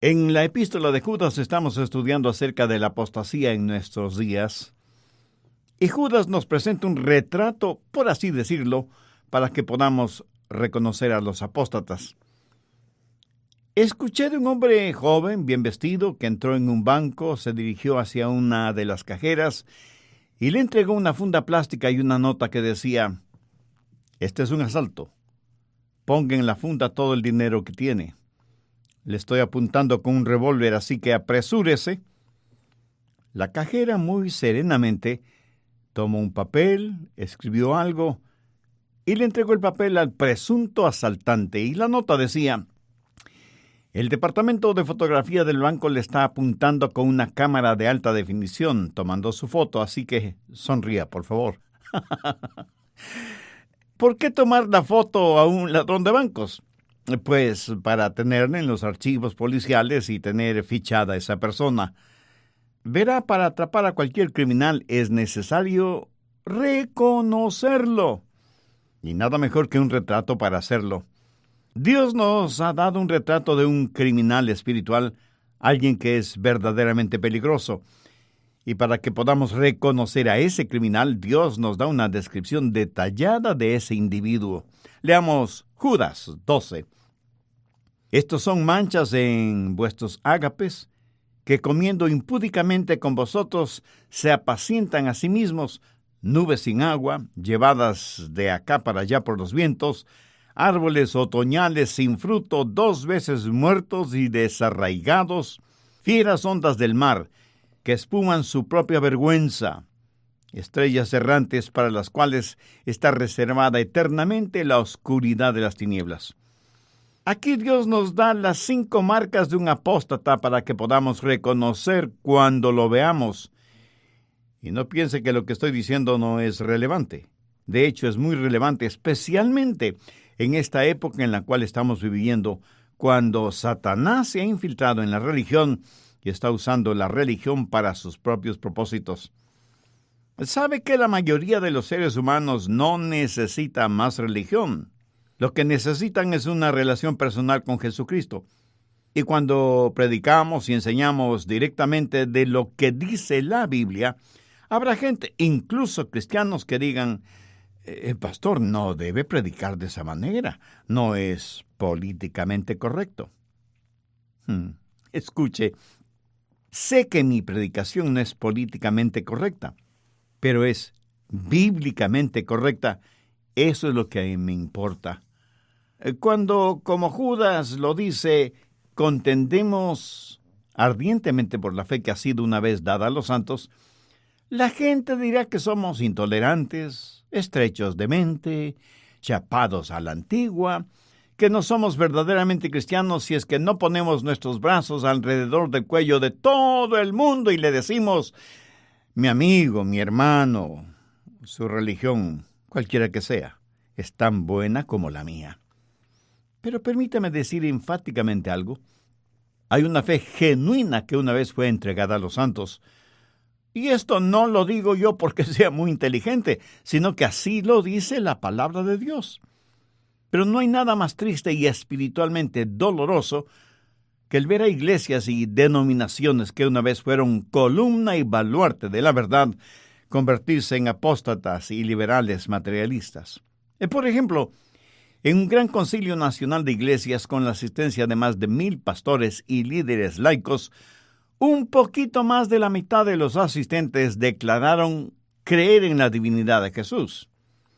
En la epístola de Judas estamos estudiando acerca de la apostasía en nuestros días, y Judas nos presenta un retrato, por así decirlo, para que podamos reconocer a los apóstatas. Escuché de un hombre joven, bien vestido, que entró en un banco, se dirigió hacia una de las cajeras y le entregó una funda plástica y una nota que decía: "Este es un asalto. Ponga en la funda todo el dinero que tiene. Le estoy apuntando con un revólver, así que apresúrese". La cajera, muy serenamente, tomó un papel, escribió algo y le entregó el papel al presunto asaltante. Y la nota decía: "El departamento de fotografía del banco le está apuntando con una cámara de alta definición, tomando su foto, así que sonría, por favor". ¿Por qué tomar la foto a un ladrón de bancos? Pues para tenerla en los archivos policiales y tener fichada a esa persona. Verá, para atrapar a cualquier criminal es necesario reconocerlo. Y nada mejor que un retrato para hacerlo. Dios nos ha dado un retrato de un criminal espiritual, alguien que es verdaderamente peligroso. Y para que podamos reconocer a ese criminal, Dios nos da una descripción detallada de ese individuo. Leamos Judas 12. "Estos son manchas en vuestros ágapes, que comiendo impúdicamente con vosotros se apacientan a sí mismos, nubes sin agua, llevadas de acá para allá por los vientos, árboles otoñales sin fruto, 2 veces muertos y desarraigados, fieras ondas del mar, que espuman su propia vergüenza, estrellas errantes para las cuales está reservada eternamente la oscuridad de las tinieblas". Aquí Dios nos da las 5 marcas de un apóstata para que podamos reconocer cuando lo veamos. Y no piense que lo que estoy diciendo no es relevante. De hecho, es muy relevante, especialmente en esta época en la cual estamos viviendo, cuando Satanás se ha infiltrado en la religión y está usando la religión para sus propios propósitos. ¿Sabe que la mayoría de los seres humanos no necesita más religión? Lo que necesitan es una relación personal con Jesucristo. Y cuando predicamos y enseñamos directamente de lo que dice la Biblia, habrá gente, incluso cristianos, que digan: El pastor no debe predicar de esa manera, no es políticamente correcto". Escuche, sé que mi predicación no es políticamente correcta, pero es bíblicamente correcta. Eso es lo que a mí me importa. Cuando, como Judas lo dice, contendemos ardientemente por la fe que ha sido una vez dada a los santos, la gente dirá que somos intolerantes, estrechos de mente, chapados a la antigua, que no somos verdaderamente cristianos si es que no ponemos nuestros brazos alrededor del cuello de todo el mundo y le decimos: "Mi amigo, mi hermano, su religión, cualquiera que sea, es tan buena como la mía". Pero permítame decir enfáticamente algo. Hay una fe genuina que una vez fue entregada a los santos. Y esto no lo digo yo porque sea muy inteligente, sino que así lo dice la palabra de Dios. Pero no hay nada más triste y espiritualmente doloroso que el ver a iglesias y denominaciones que una vez fueron columna y baluarte de la verdad convertirse en apóstatas y liberales materialistas. Por ejemplo, en un gran concilio nacional de iglesias con la asistencia de más de 1,000 pastores y líderes laicos, un poquito más de la mitad de los asistentes declararon creer en la divinidad de Jesús.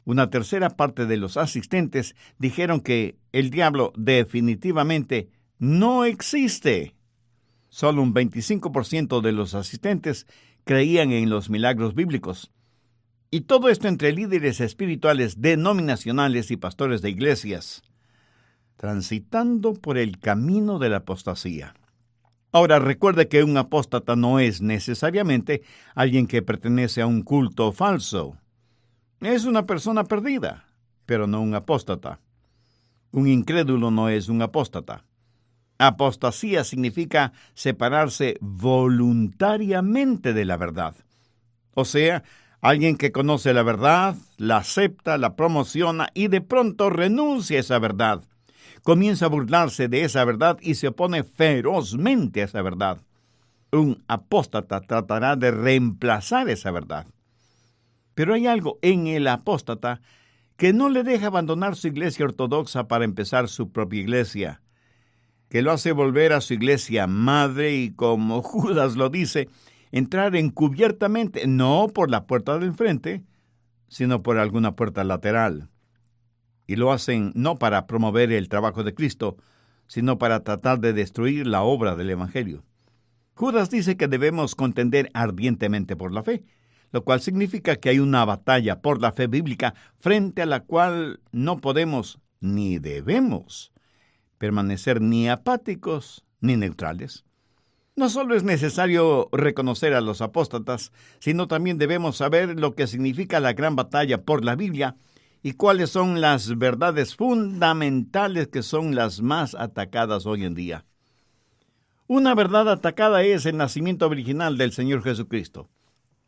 Una tercera parte de los asistentes dijeron que el diablo definitivamente no existe. Solo un 25% de los asistentes creían en los milagros bíblicos. Y todo esto entre líderes espirituales denominacionales y pastores de iglesias, transitando por el camino de la apostasía. Ahora, recuerde que un apóstata no es necesariamente alguien que pertenece a un culto falso. Es una persona perdida, pero no un apóstata. Un incrédulo no es un apóstata. Apostasía significa separarse voluntariamente de la verdad. O sea, alguien que conoce la verdad, la acepta, la promociona y de pronto renuncia a esa verdad. comienza a burlarse de esa verdad y se opone ferozmente a esa verdad. Un apóstata tratará de reemplazar esa verdad. Pero hay algo en el apóstata que no le deja abandonar su iglesia ortodoxa para empezar su propia iglesia, que lo hace volver a su iglesia madre y, como Judas lo dice, entrar encubiertamente, no por la puerta del frente, sino por alguna puerta lateral. Y lo hacen no para promover el trabajo de Cristo, sino para tratar de destruir la obra del Evangelio. Judas dice que debemos contender ardientemente por la fe, lo cual significa que hay una batalla por la fe bíblica frente a la cual no podemos ni debemos permanecer ni apáticos ni neutrales. No solo es necesario reconocer a los apóstatas, sino también debemos saber lo que significa la gran batalla por la Biblia y cuáles son las verdades fundamentales que son las más atacadas hoy en día. Una verdad atacada es el nacimiento original del Señor Jesucristo.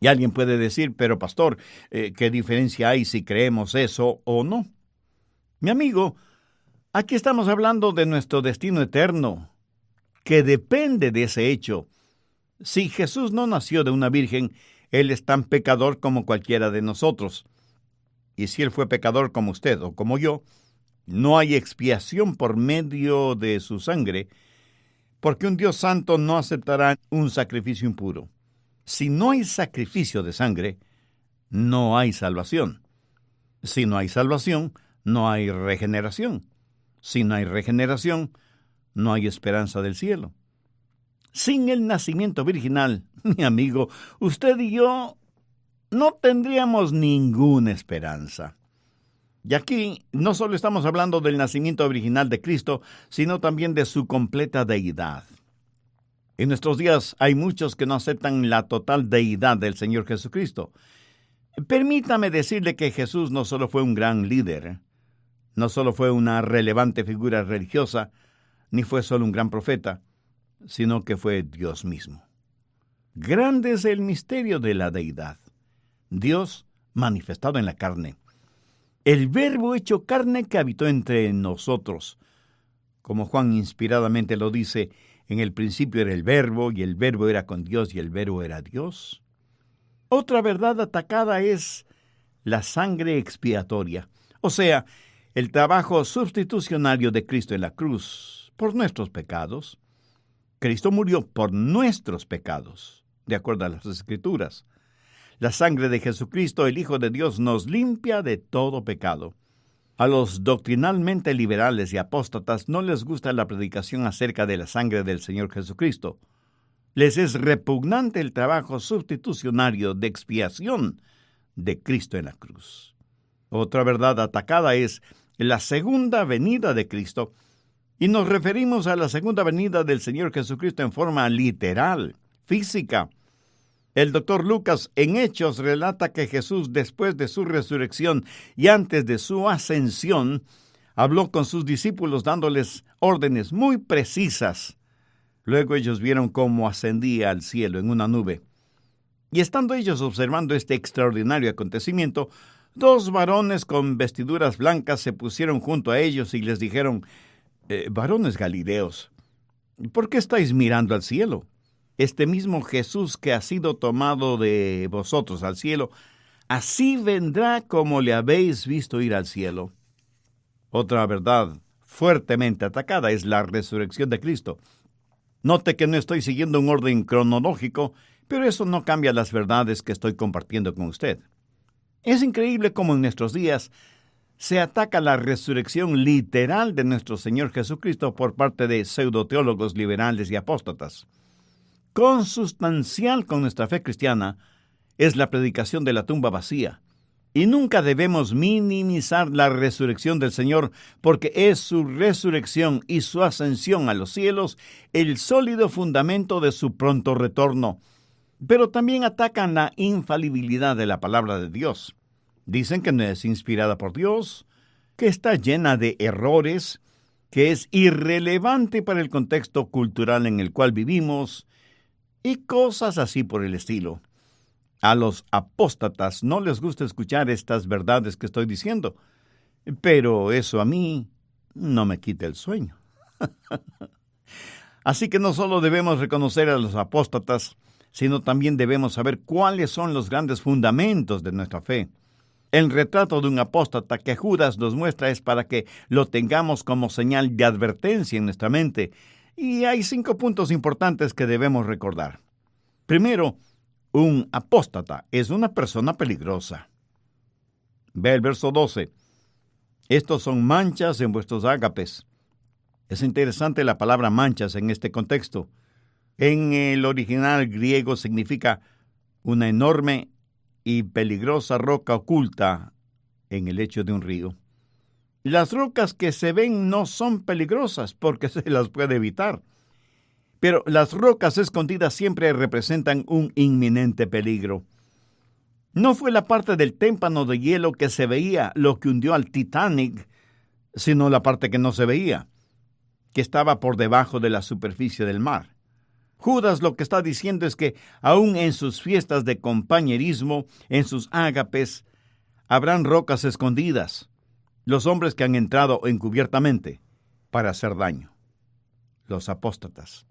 Y alguien puede decir, pero pastor, ¿qué diferencia hay si creemos eso o no? Mi amigo, aquí estamos hablando de nuestro destino eterno, que depende de ese hecho. Si Jesús no nació de una virgen, Él es tan pecador como cualquiera de nosotros. Y si Él fue pecador como usted o como yo, no hay expiación por medio de su sangre, porque un Dios santo no aceptará un sacrificio impuro. Si no hay sacrificio de sangre, no hay salvación. Si no hay salvación, no hay regeneración. Si no hay regeneración, no hay esperanza del cielo. Sin el nacimiento virginal, mi amigo, usted y yo no tendríamos ninguna esperanza. Y aquí no solo estamos hablando del nacimiento original de Cristo, sino también de su completa deidad. En nuestros días hay muchos que no aceptan la total deidad del Señor Jesucristo. Permítame decirle que Jesús no solo fue un gran líder, no solo fue una relevante figura religiosa, ni fue solo un gran profeta, sino que fue Dios mismo. Grande es el misterio de la deidad. Dios manifestado en la carne. El Verbo hecho carne que habitó entre nosotros. Como Juan inspiradamente lo dice, en el principio era el Verbo, y el Verbo era con Dios, y el Verbo era Dios. Otra verdad atacada es la sangre expiatoria, o sea, el trabajo sustitucionario de Cristo en la cruz por nuestros pecados. Cristo murió por nuestros pecados, de acuerdo a las Escrituras. La sangre de Jesucristo, el Hijo de Dios, nos limpia de todo pecado. A los doctrinalmente liberales y apóstatas no les gusta la predicación acerca de la sangre del Señor Jesucristo. Les es repugnante el trabajo sustitucionario de expiación de Cristo en la cruz. Otra verdad atacada es la segunda venida de Cristo, y nos referimos a la segunda venida del Señor Jesucristo en forma literal, física. El doctor Lucas en Hechos relata que Jesús, después de su resurrección y antes de su ascensión, habló con sus discípulos dándoles órdenes muy precisas. Luego ellos vieron cómo ascendía al cielo en una nube. Y estando ellos observando este extraordinario acontecimiento, 2 varones con vestiduras blancas se pusieron junto a ellos y les dijeron, varones Galileos, ¿por qué estáis mirando al cielo? Este mismo Jesús que ha sido tomado de vosotros al cielo, así vendrá como le habéis visto ir al cielo. Otra verdad fuertemente atacada es la resurrección de Cristo. Note que no estoy siguiendo un orden cronológico, pero eso no cambia las verdades que estoy compartiendo con usted. Es increíble cómo en nuestros días se ataca la resurrección literal de nuestro Señor Jesucristo por parte de pseudoteólogos liberales y apóstatas. Consustancial con nuestra fe cristiana es la predicación de la tumba vacía, y nunca debemos minimizar la resurrección del Señor, porque es su resurrección y su ascensión a los cielos el sólido fundamento de su pronto retorno. Pero también atacan la infalibilidad de la palabra de Dios. Dicen que no es inspirada por Dios, que está llena de errores, que es irrelevante para el contexto cultural en el cual vivimos, y cosas así por el estilo. A los apóstatas no les gusta escuchar estas verdades que estoy diciendo, pero eso a mí no me quite el sueño. Así que no solo debemos reconocer a los apóstatas, sino también debemos saber cuáles son los grandes fundamentos de nuestra fe. El retrato de un apóstata que Judas nos muestra es para que lo tengamos como señal de advertencia en nuestra mente. Y hay 5 puntos importantes que debemos recordar. Primero, un apóstata es una persona peligrosa. Ve el verso 12. Estos son manchas en vuestros ágapes. Es interesante la palabra manchas en este contexto. En el original griego significa una enorme y peligrosa roca oculta en el lecho de un río. Las rocas que se ven no son peligrosas porque se las puede evitar. Pero las rocas escondidas siempre representan un inminente peligro. No fue la parte del témpano de hielo que se veía lo que hundió al Titanic, sino la parte que no se veía, que estaba por debajo de la superficie del mar. Judas lo que está diciendo es que aún en sus fiestas de compañerismo, en sus ágapes, habrán rocas escondidas, los hombres que han entrado encubiertamente para hacer daño, los apóstatas.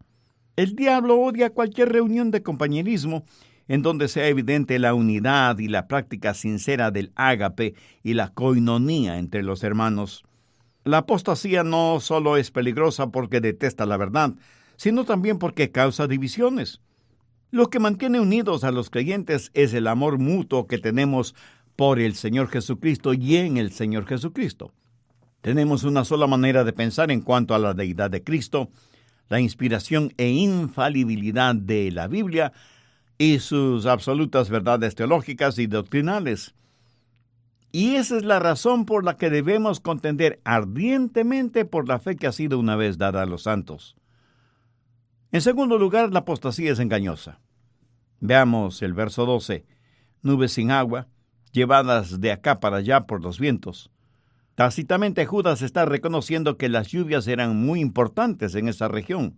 El diablo odia cualquier reunión de compañerismo en donde sea evidente la unidad y la práctica sincera del ágape y la coinonía entre los hermanos. La apostasía no solo es peligrosa porque detesta la verdad, sino también porque causa divisiones. Lo que mantiene unidos a los creyentes es el amor mutuo que tenemos por el Señor Jesucristo y en el Señor Jesucristo. Tenemos una sola manera de pensar en cuanto a la deidad de Cristo, la inspiración e infalibilidad de la Biblia y sus absolutas verdades teológicas y doctrinales. Y esa es la razón por la que debemos contender ardientemente por la fe que ha sido una vez dada a los santos. En segundo lugar, la apostasía es engañosa. Veamos el verso 12. Nubes sin agua, llevadas de acá para allá por los vientos. Tácitamente Judas está reconociendo que las lluvias eran muy importantes en esa región.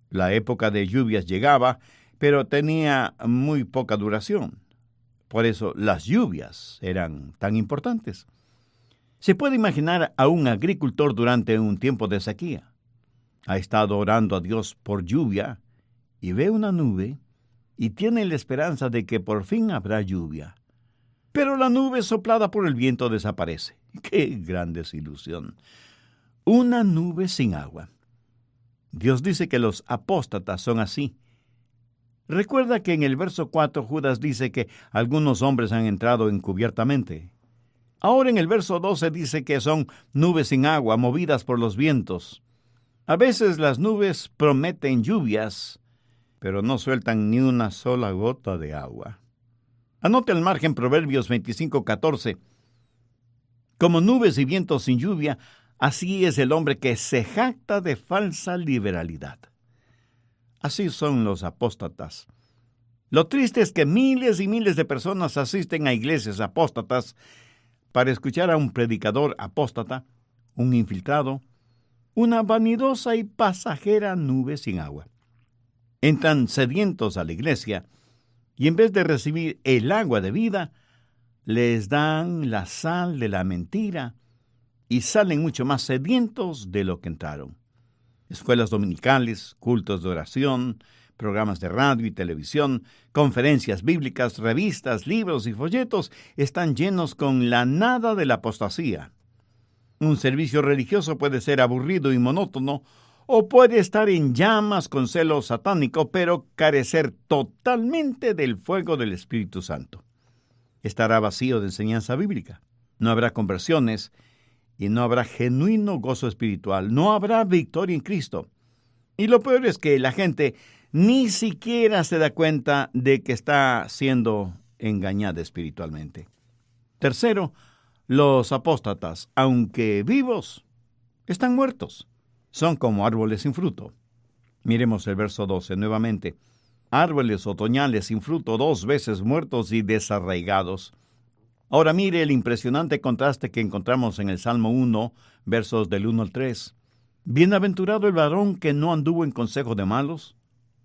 La época de lluvias llegaba, pero tenía muy poca duración. Por eso las lluvias eran tan importantes. Se puede imaginar a un agricultor durante un tiempo de sequía. Ha estado orando a Dios por lluvia y ve una nube y tiene la esperanza de que por fin habrá lluvia. Pero la nube soplada por el viento desaparece. ¡Qué gran desilusión! Una nube sin agua. Dios dice que los apóstatas son así. Recuerda que en el verso 4 Judas dice que algunos hombres han entrado encubiertamente. Ahora en el verso 12 dice que son nubes sin agua, movidas por los vientos. A veces las nubes prometen lluvias, pero no sueltan ni una sola gota de agua. Anote al margen Proverbios 25:14. Como nubes y vientos sin lluvia, así es el hombre que se jacta de falsa liberalidad. Así son los apóstatas. Lo triste es que miles y miles de personas asisten a iglesias apóstatas para escuchar a un predicador apóstata, un infiltrado, una vanidosa y pasajera nube sin agua. Entran sedientos a la iglesia y en vez de recibir el agua de vida, les dan la sal de la mentira y salen mucho más sedientos de lo que entraron. Escuelas dominicales, cultos de oración, programas de radio y televisión, conferencias bíblicas, revistas, libros y folletos están llenos con la nada de la apostasía. Un servicio religioso puede ser aburrido y monótono, o puede estar en llamas con celo satánico, pero carecer totalmente del fuego del Espíritu Santo. Estará vacío de enseñanza bíblica. No habrá conversiones y no habrá genuino gozo espiritual. No habrá victoria en Cristo. Y lo peor es que la gente ni siquiera se da cuenta de que está siendo engañada espiritualmente. Tercero, los apóstatas, aunque vivos, están muertos. Son como árboles sin fruto. Miremos el verso 12 nuevamente. Árboles otoñales sin fruto, 2 veces muertos y desarraigados. Ahora mire el impresionante contraste que encontramos en el Salmo 1, versos del 1 al 3. Bienaventurado el varón que no anduvo en consejo de malos.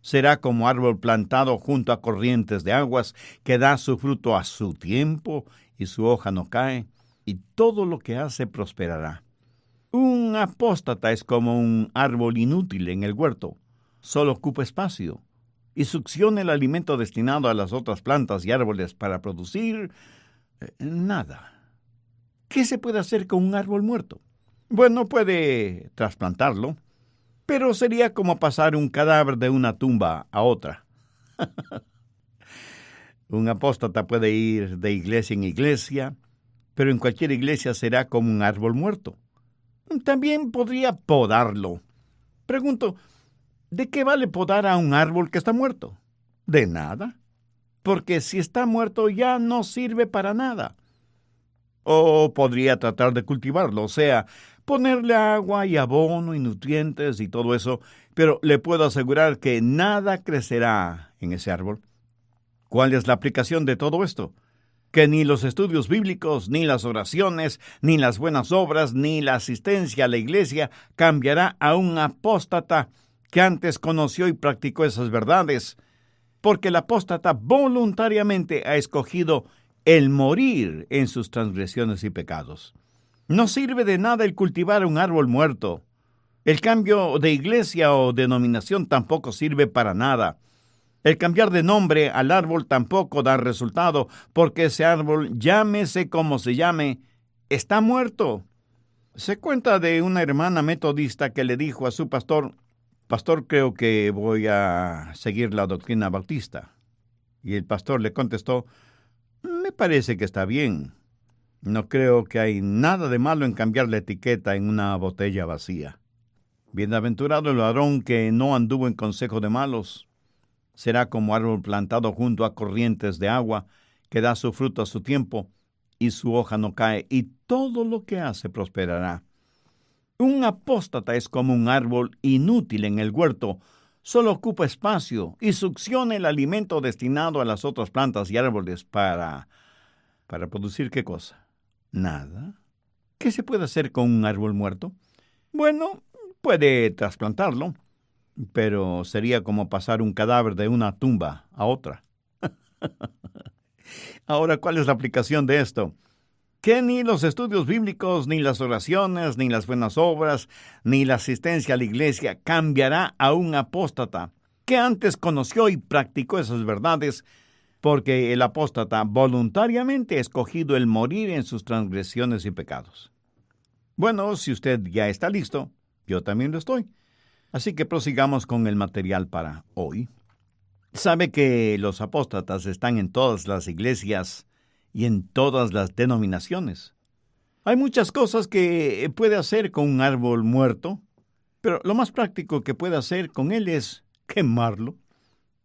Será como árbol plantado junto a corrientes de aguas, que da su fruto a su tiempo y su hoja no cae, y todo lo que hace prosperará. Un apóstata es como un árbol inútil en el huerto. Solo ocupa espacio y succiona el alimento destinado a las otras plantas y árboles para producir nada. ¿Qué se puede hacer con un árbol muerto? Bueno, puede trasplantarlo, pero sería como pasar un cadáver de una tumba a otra. Un apóstata puede ir de iglesia en iglesia, pero en cualquier iglesia será como un árbol muerto. También podría podarlo. Pregunto, ¿de qué vale podar a un árbol que está muerto? De nada, porque si está muerto ya no sirve para nada. O podría tratar de cultivarlo, o sea, ponerle agua y abono y nutrientes y todo eso, pero le puedo asegurar que nada crecerá en ese árbol. ¿Cuál es la aplicación de todo esto? Que ni los estudios bíblicos, ni las oraciones, ni las buenas obras, ni la asistencia a la iglesia cambiará a un apóstata que antes conoció y practicó esas verdades, porque el apóstata voluntariamente ha escogido el morir en sus transgresiones y pecados. No sirve de nada el cultivar un árbol muerto. El cambio de iglesia o denominación tampoco sirve para nada. El cambiar de nombre al árbol tampoco da resultado, porque ese árbol, llámese como se llame, está muerto. Se cuenta de una hermana metodista que le dijo a su pastor: «Pastor, creo que voy a seguir la doctrina bautista». Y el pastor le contestó: «Me parece que está bien. No creo que hay nada de malo en cambiar la etiqueta en una botella vacía. Bienaventurado el varón que no anduvo en consejo de malos. Será como árbol plantado junto a corrientes de agua, que da su fruto a su tiempo, y su hoja no cae, y todo lo que hace prosperará». Un apóstata es como un árbol inútil en el huerto. Solo ocupa espacio y succiona el alimento destinado a las otras plantas y árboles para producir ¿qué cosa? Nada. ¿Qué se puede hacer con un árbol muerto? Bueno, puede trasplantarlo, pero sería como pasar un cadáver de una tumba a otra. Ahora, ¿cuál es la aplicación de esto? Que ni los estudios bíblicos, ni las oraciones, ni las buenas obras, ni la asistencia a la iglesia cambiará a un apóstata que antes conoció y practicó esas verdades, porque el apóstata voluntariamente ha escogido el morir en sus transgresiones y pecados. Bueno, si usted ya está listo, yo también lo estoy. Así que prosigamos con el material para hoy. Sabe que los apóstatas están en todas las iglesias y en todas las denominaciones. Hay muchas cosas que puede hacer con un árbol muerto, pero lo más práctico que puede hacer con él es quemarlo.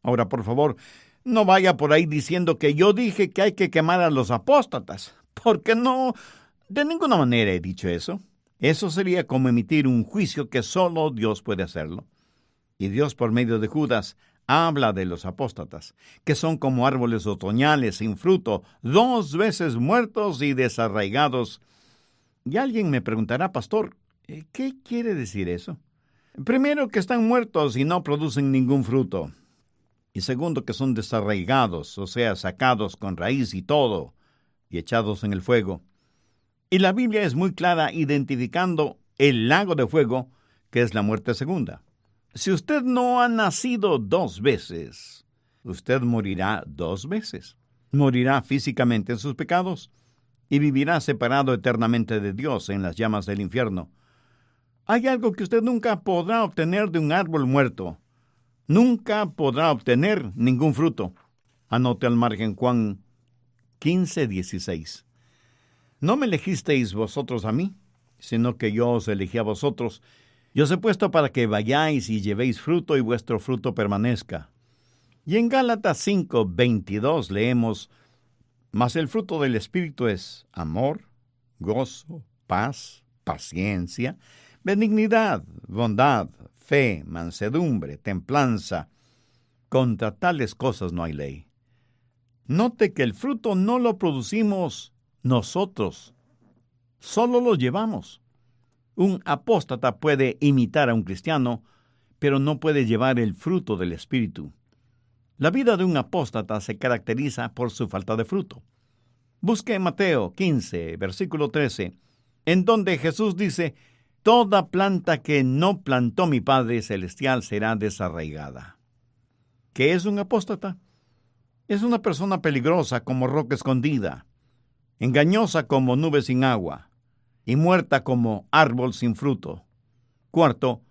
Ahora, por favor, no vaya por ahí diciendo que yo dije que hay que quemar a los apóstatas, porque no, de ninguna manera he dicho eso. Eso sería como emitir un juicio que solo Dios puede hacerlo. Y Dios, por medio de Judas, habla de los apóstatas, que son como árboles otoñales sin fruto, 2 veces muertos y desarraigados. Y alguien me preguntará: «Pastor, ¿qué quiere decir eso?». Primero, que están muertos y no producen ningún fruto. Y segundo, que son desarraigados, o sea, sacados con raíz y todo, y echados en el fuego. Y la Biblia es muy clara identificando el lago de fuego, que es la muerte segunda. Si usted no ha nacido 2 veces, usted morirá 2 veces. Morirá físicamente en sus pecados y vivirá separado eternamente de Dios en las llamas del infierno. Hay algo que usted nunca podrá obtener de un árbol muerto. Nunca podrá obtener ningún fruto. Anote al margen Juan 15:16. «No me elegisteis vosotros a mí, sino que yo os elegí a vosotros, y os he puesto para que vayáis y llevéis fruto y vuestro fruto permanezca». Y en Gálatas 5:22 leemos: «Mas el fruto del Espíritu es amor, gozo, paz, paciencia, benignidad, bondad, fe, mansedumbre, templanza. Contra tales cosas no hay ley». Note que el fruto no lo producimos nosotros, solo lo llevamos. Un apóstata puede imitar a un cristiano, pero no puede llevar el fruto del Espíritu. La vida de un apóstata se caracteriza por su falta de fruto. Busque Mateo 15, versículo 13, en donde Jesús dice: toda planta que no plantó mi Padre Celestial será desarraigada. ¿Qué es un apóstata? Es una persona peligrosa como roca escondida, engañosa como nube sin agua y muerta como árbol sin fruto. Cuarto,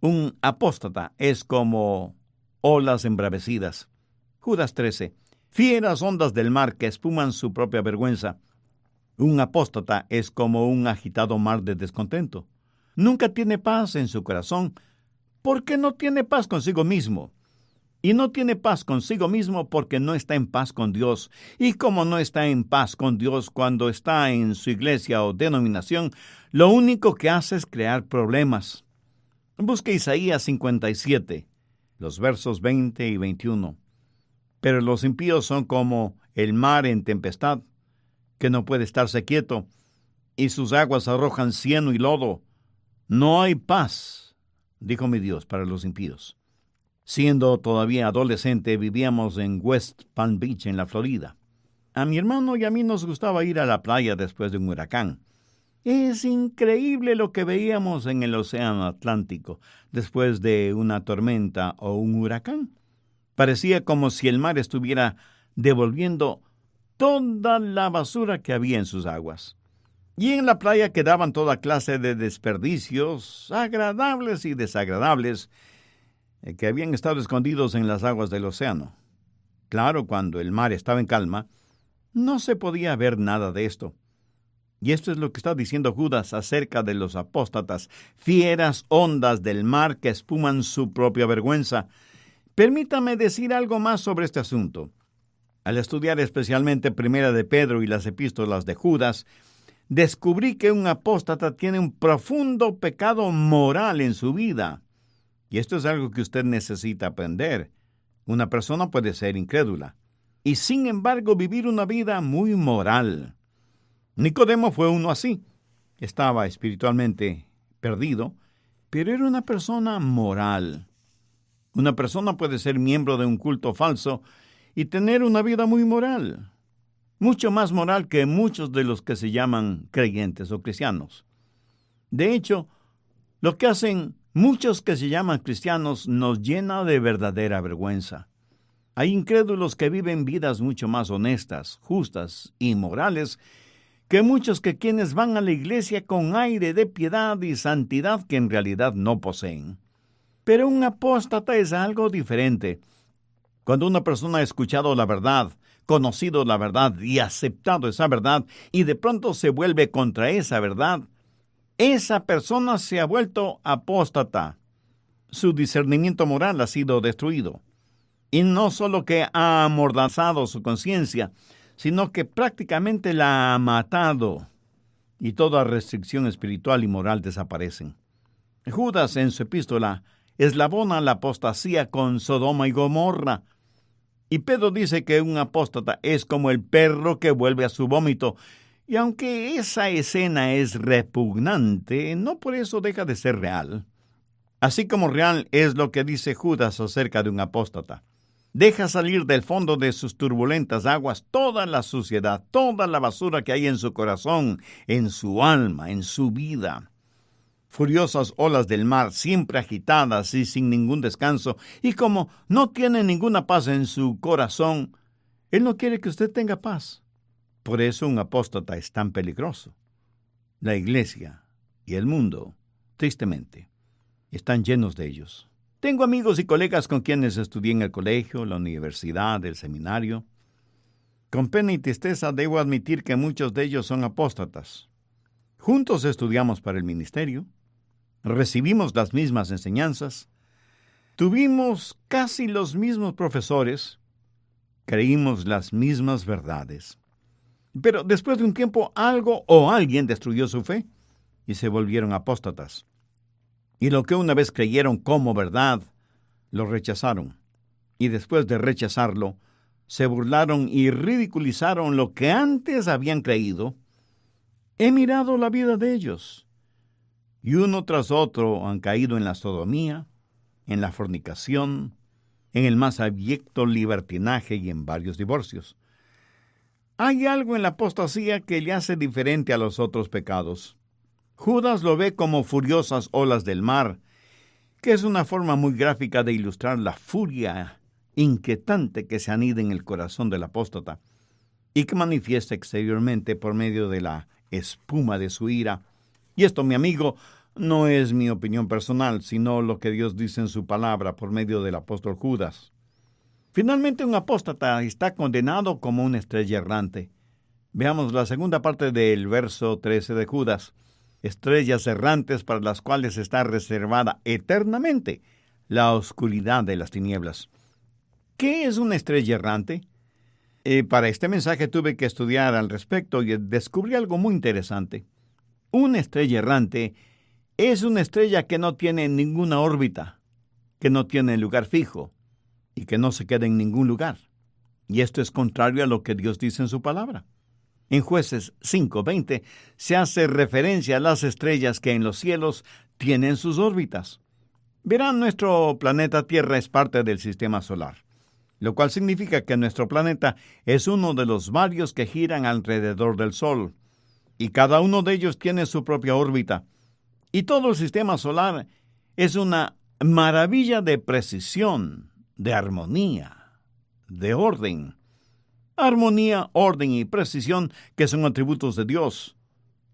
un apóstata es como olas embravecidas. Judas 13. Fieras ondas del mar que espuman su propia vergüenza. Un apóstata es como un agitado mar de descontento. Nunca tiene paz en su corazón porque no tiene paz consigo mismo. Y no tiene paz consigo mismo porque no está en paz con Dios. Y como no está en paz con Dios cuando está en su iglesia o denominación, lo único que hace es crear problemas. Busque Isaías 57, los versos 20 y 21. Pero los impíos son como el mar en tempestad, que no puede estarse quieto, y sus aguas arrojan cieno y lodo. No hay paz, dijo mi Dios, para los impíos. Siendo todavía adolescente, vivíamos en West Palm Beach, en la Florida. A mi hermano y a mí nos gustaba ir a la playa después de un huracán. Es increíble lo que veíamos en el océano Atlántico después de una tormenta o un huracán. Parecía como si el mar estuviera devolviendo toda la basura que había en sus aguas. Y en la playa quedaban toda clase de desperdicios, agradables y desagradables, que habían estado escondidos en las aguas del océano. Claro, cuando el mar estaba en calma, no se podía ver nada de esto. Y esto es lo que está diciendo Judas acerca de los apóstatas, fieras ondas del mar que espuman su propia vergüenza. Permítame decir algo más sobre este asunto. Al estudiar especialmente Primera de Pedro y las epístolas de Judas, descubrí que un apóstata tiene un profundo pecado moral en su vida. Y esto es algo que usted necesita aprender. Una persona puede ser incrédula y sin embargo vivir una vida muy moral. Nicodemo fue uno así. Estaba espiritualmente perdido, pero era una persona moral. Una persona puede ser miembro de un culto falso y tener una vida muy moral. Mucho más moral que muchos de los que se llaman creyentes o cristianos. De hecho, lo que hacen muchos que se llaman cristianos nos llena de verdadera vergüenza. Hay incrédulos que viven vidas mucho más honestas, justas y morales que muchos que quienes van a la iglesia con aire de piedad y santidad que en realidad no poseen. Pero un apóstata es algo diferente. Cuando una persona ha escuchado la verdad, conocido la verdad y aceptado esa verdad, y de pronto se vuelve contra esa verdad, esa persona se ha vuelto apóstata. Su discernimiento moral ha sido destruido. Y no solo que ha amordazado su conciencia, sino que prácticamente la ha matado. Y toda restricción espiritual y moral desaparecen. Judas en su epístola eslabona la apostasía con Sodoma y Gomorra. Y Pedro dice que un apóstata es como el perro que vuelve a su vómito. Y aunque esa escena es repugnante, no por eso deja de ser real. Así como real es lo que dice Judas acerca de un apóstata. Deja salir del fondo de sus turbulentas aguas toda la suciedad, toda la basura que hay en su corazón, en su alma, en su vida. Furiosas olas del mar, siempre agitadas y sin ningún descanso, y como no tiene ninguna paz en su corazón, él no quiere que usted tenga paz. Por eso un apóstata es tan peligroso. La iglesia y el mundo, tristemente, están llenos de ellos. Tengo amigos y colegas con quienes estudié en el colegio, la universidad, el seminario. Con pena y tristeza debo admitir que muchos de ellos son apóstatas. Juntos estudiamos para el ministerio, recibimos las mismas enseñanzas, tuvimos casi los mismos profesores, creímos las mismas verdades. Pero después de un tiempo algo o alguien destruyó su fe y se volvieron apóstatas. Y lo que una vez creyeron como verdad, lo rechazaron. Y después de rechazarlo, se burlaron y ridiculizaron lo que antes habían creído. He mirado la vida de ellos. Y uno tras otro han caído en la sodomía, en la fornicación, en el más abyecto libertinaje y en varios divorcios. Hay algo en la apostasía que le hace diferente a los otros pecados. Judas lo ve como furiosas olas del mar, que es una forma muy gráfica de ilustrar la furia inquietante que se anida en el corazón del apóstata y que manifiesta exteriormente por medio de la espuma de su ira. Y esto, mi amigo, no es mi opinión personal, sino lo que Dios dice en su palabra por medio del apóstol Judas. Finalmente, un apóstata está condenado como una estrella errante. Veamos la segunda parte del verso 13 de Judas. Estrellas errantes para las cuales está reservada eternamente la oscuridad de las tinieblas. ¿Qué es una estrella errante? Para este mensaje tuve que estudiar al respecto y descubrí algo muy interesante. Una estrella errante es una estrella que no tiene ninguna órbita, que no tiene lugar fijo y que no se queda en ningún lugar. Y esto es contrario a lo que Dios dice en su palabra. En Jueces 5:20 se hace referencia a las estrellas que en los cielos tienen sus órbitas. Verán, nuestro planeta Tierra es parte del sistema solar, lo cual significa que nuestro planeta es uno de los varios que giran alrededor del Sol, y cada uno de ellos tiene su propia órbita. Y todo el sistema solar es una maravilla de precisión, de armonía, de orden. Armonía, orden y precisión que son atributos de Dios,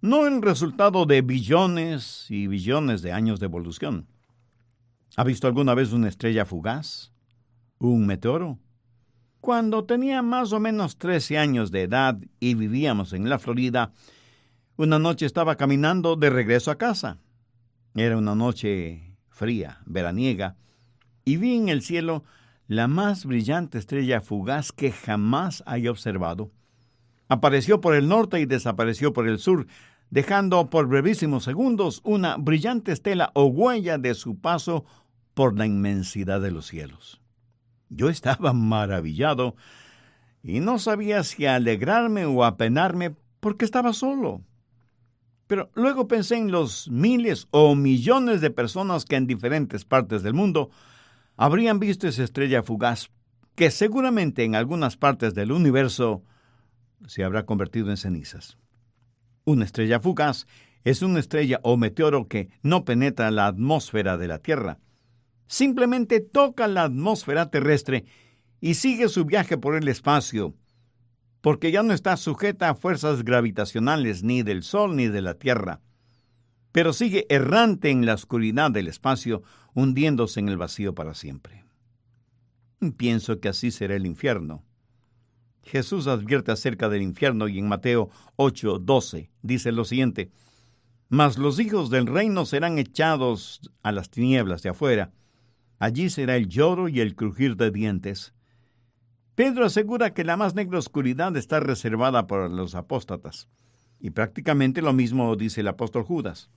no el resultado de billones y billones de años de evolución. ¿Ha visto alguna vez una estrella fugaz? ¿Un meteoro? Cuando tenía más o menos 13 años de edad y vivíamos en la Florida, una noche estaba caminando de regreso a casa. Era una noche fría, veraniega, y vi en el cielo la más brillante estrella fugaz que jamás haya observado. Apareció por el norte y desapareció por el sur, dejando por brevísimos segundos una brillante estela o huella de su paso por la inmensidad de los cielos. Yo estaba maravillado y no sabía si alegrarme o apenarme porque estaba solo. Pero luego pensé en los miles o millones de personas que en diferentes partes del mundo habrían visto esa estrella fugaz, que seguramente en algunas partes del universo se habrá convertido en cenizas. Una estrella fugaz es una estrella o meteoro que no penetra la atmósfera de la Tierra. Simplemente toca la atmósfera terrestre y sigue su viaje por el espacio, porque ya no está sujeta a fuerzas gravitacionales ni del Sol ni de la Tierra, pero sigue errante en la oscuridad del espacio, hundiéndose en el vacío para siempre. Pienso que así será el infierno. Jesús advierte acerca del infierno y en Mateo 8:12 dice lo siguiente: «Mas los hijos del reino serán echados a las tinieblas de afuera. Allí será el lloro y el crujir de dientes». Pedro asegura que la más negra oscuridad está reservada para los apóstatas. Y prácticamente lo mismo dice el apóstol Judas.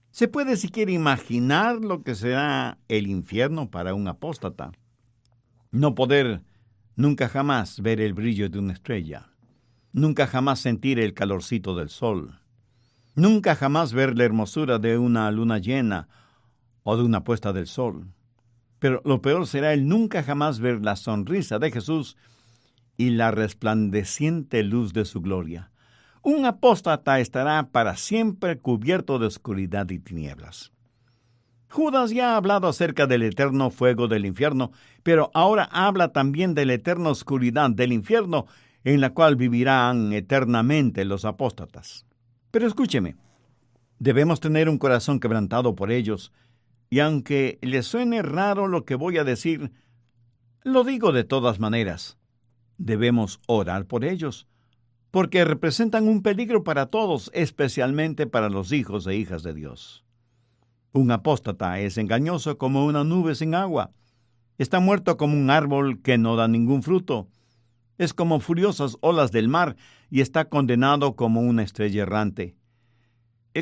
¿Se puede siquiera imaginar lo que será el infierno para un apóstata? No poder nunca jamás ver el brillo de una estrella. Nunca jamás sentir el calorcito del sol. Nunca jamás ver la hermosura de una luna llena o de una puesta del sol. Pero lo peor será el nunca jamás ver la sonrisa de Jesús y la resplandeciente luz de su gloria. Un apóstata estará para siempre cubierto de oscuridad y tinieblas. Judas ya ha hablado acerca del eterno fuego del infierno, pero ahora habla también de la eterna oscuridad del infierno, en la cual vivirán eternamente los apóstatas. Pero escúcheme, debemos tener un corazón quebrantado por ellos, y aunque les suene raro lo que voy a decir, lo digo de todas maneras. Debemos orar por ellos, porque representan un peligro para todos, especialmente para los hijos e hijas de Dios. Un apóstata es engañoso como una nube sin agua. Está muerto como un árbol que no da ningún fruto. Es como furiosas olas del mar y está condenado como una estrella errante.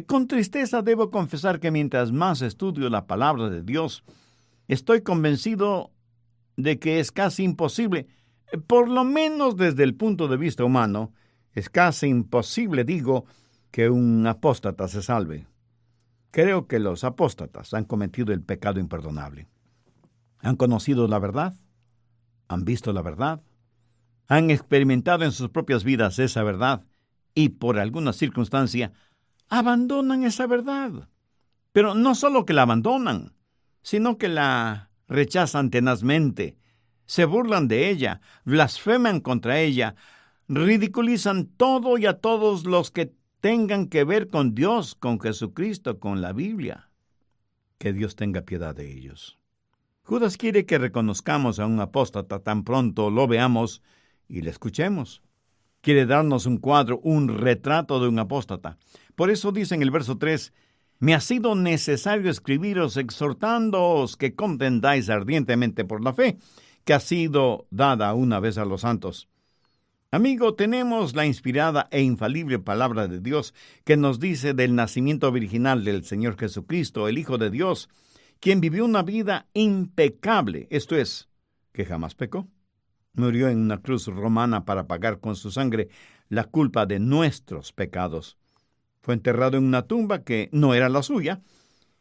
Con tristeza debo confesar que mientras más estudio la palabra de Dios, estoy convencido de que es casi imposible, por lo menos desde el punto de vista humano, es casi imposible, digo, que un apóstata se salve. Creo que los apóstatas han cometido el pecado imperdonable. Han conocido la verdad, han visto la verdad, han experimentado en sus propias vidas esa verdad y por alguna circunstancia abandonan esa verdad. Pero no solo que la abandonan, sino que la rechazan tenazmente, se burlan de ella, blasfeman contra ella, ridiculizan todo y a todos los que tengan que ver con Dios, con Jesucristo, con la Biblia. Que Dios tenga piedad de ellos. Judas quiere que reconozcamos a un apóstata tan pronto lo veamos y le escuchemos. Quiere darnos un cuadro, un retrato de un apóstata. Por eso dice en el verso 3, me ha sido necesario escribiros exhortándoos que contendáis ardientemente por la fe que ha sido dada una vez a los santos. Amigo, tenemos la inspirada e infalible palabra de Dios que nos dice del nacimiento virginal del Señor Jesucristo, el Hijo de Dios, quien vivió una vida impecable, esto es, que jamás pecó. Murió en una cruz romana para pagar con su sangre la culpa de nuestros pecados. Fue enterrado en una tumba que no era la suya,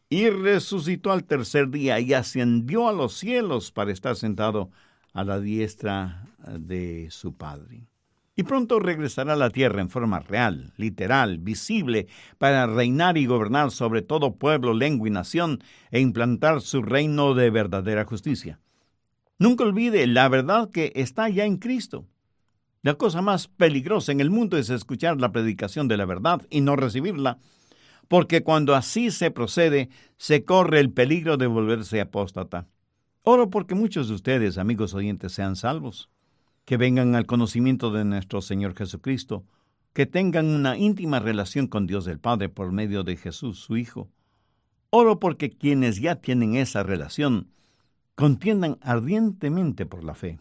y resucitó al tercer día y ascendió a los cielos para estar sentado a la diestra de su Padre. Y pronto regresará a la tierra en forma real, literal, visible, para reinar y gobernar sobre todo pueblo, lengua y nación, e implantar su reino de verdadera justicia. Nunca olvide la verdad que está ya en Cristo. La cosa más peligrosa en el mundo es escuchar la predicación de la verdad y no recibirla, porque cuando así se procede, se corre el peligro de volverse apóstata. Oro porque muchos de ustedes, amigos oyentes, sean salvos, que vengan al conocimiento de nuestro Señor Jesucristo, que tengan una íntima relación con Dios el Padre por medio de Jesús, su Hijo. Oro porque quienes ya tienen esa relación contiendan ardientemente por la fe.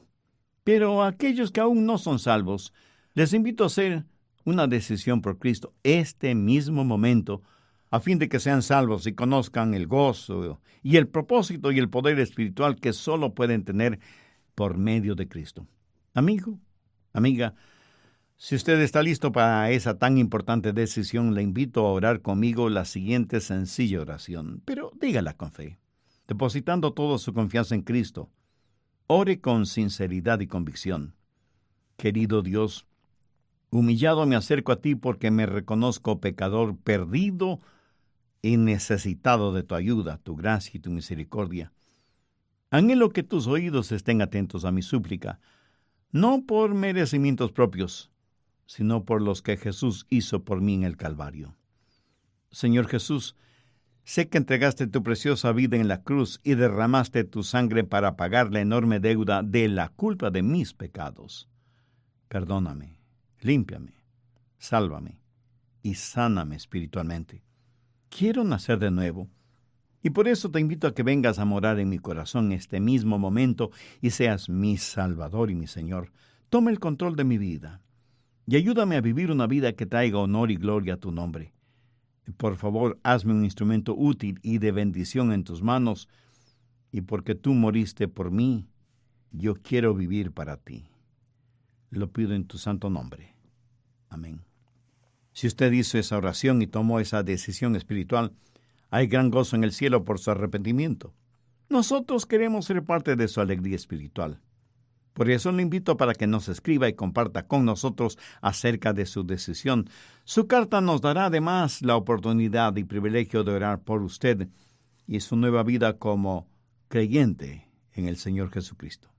Pero a aquellos que aún no son salvos, les invito a hacer una decisión por Cristo este mismo momento, a fin de que sean salvos y conozcan el gozo y el propósito y el poder espiritual que solo pueden tener por medio de Cristo. Amigo, amiga, si usted está listo para esa tan importante decisión, le invito a orar conmigo la siguiente sencilla oración, pero dígala con fe, depositando toda su confianza en Cristo. Ore con sinceridad y convicción. Querido Dios, humillado me acerco a ti porque me reconozco pecador perdido y necesitado de tu ayuda, tu gracia y tu misericordia. Anhelo que tus oídos estén atentos a mi súplica, no por merecimientos propios, sino por los que Jesús hizo por mí en el Calvario. Señor Jesús, sé que entregaste tu preciosa vida en la cruz y derramaste tu sangre para pagar la enorme deuda de la culpa de mis pecados. Perdóname, límpiame, sálvame y sáname espiritualmente. Quiero nacer de nuevo, y por eso te invito a que vengas a morar en mi corazón este mismo momento y seas mi Salvador y mi Señor. Toma el control de mi vida y ayúdame a vivir una vida que traiga honor y gloria a tu nombre. Por favor, hazme un instrumento útil y de bendición en tus manos, y porque tú moriste por mí, yo quiero vivir para ti. Lo pido en tu santo nombre. Amén. Si usted hizo esa oración y tomó esa decisión espiritual, hay gran gozo en el cielo por su arrepentimiento. Nosotros queremos ser parte de su alegría espiritual. Por eso le invito para que nos escriba y comparta con nosotros acerca de su decisión. Su carta nos dará además la oportunidad y privilegio de orar por usted y su nueva vida como creyente en el Señor Jesucristo.